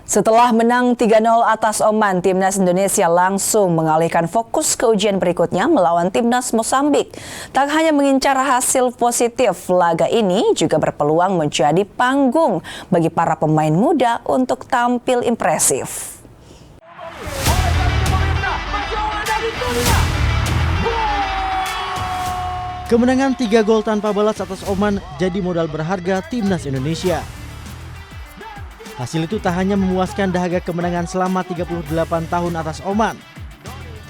Setelah menang 3-0 atas Oman, Timnas Indonesia langsung mengalihkan fokus ke ujian berikutnya melawan Timnas Mozambik. Tak hanya mengincar hasil positif, laga ini juga berpeluang menjadi panggung bagi para pemain muda untuk tampil impresif. Kemenangan 3 gol tanpa balas atas Oman jadi modal berharga Timnas Indonesia. Hasil itu tak hanya memuaskan dahaga kemenangan selama 38 tahun atas Oman,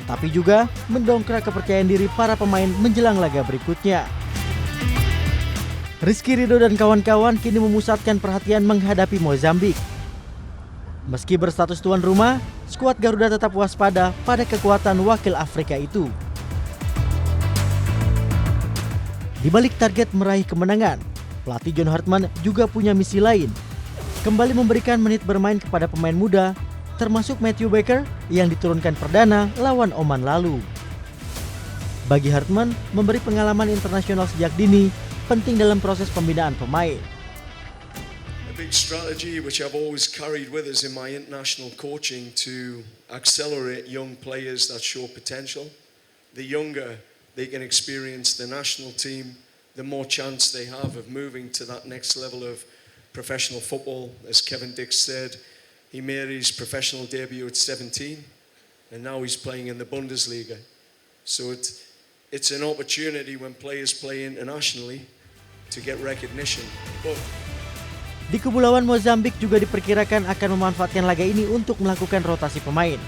tetapi juga mendongkrak kepercayaan diri para pemain menjelang laga berikutnya. Rizky Ridho dan kawan-kawan kini memusatkan perhatian menghadapi Mozambik. Meski berstatus tuan rumah, skuad Garuda tetap waspada pada kekuatan wakil Afrika itu. Di balik target meraih kemenangan, pelatih John Hartman juga punya misi lain, kembali memberikan menit bermain kepada pemain muda, termasuk Matthew Baker yang diturunkan perdana lawan Oman lalu. Bagi Hartman, memberi pengalaman internasional sejak dini penting dalam proses pembinaan pemain. A big strategy which I've always carried with us in my international coaching to accelerate young players that show potential. The younger they can experience the national team, the more chance they have of moving to that next level of professional football. As Kevin Dix said, he made his professional debut at 17 and now he's playing in the Bundesliga. So it's an opportunity when players play internationally to get recognition. Di Kepulauan Mozambik juga diperkirakan akan memanfaatkan laga ini untuk melakukan rotasi pemain.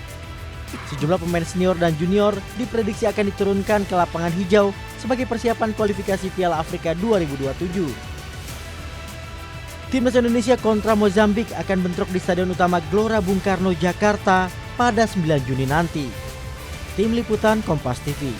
Sejumlah pemain senior dan junior diprediksi akan diturunkan ke lapangan hijau sebagai persiapan kualifikasi Piala Afrika 2027. Timnas Indonesia kontra Mozambik akan bentrok di Stadion Utama Gelora Bung Karno, Jakarta pada 9 Juni nanti. Tim Liputan Kompas TV.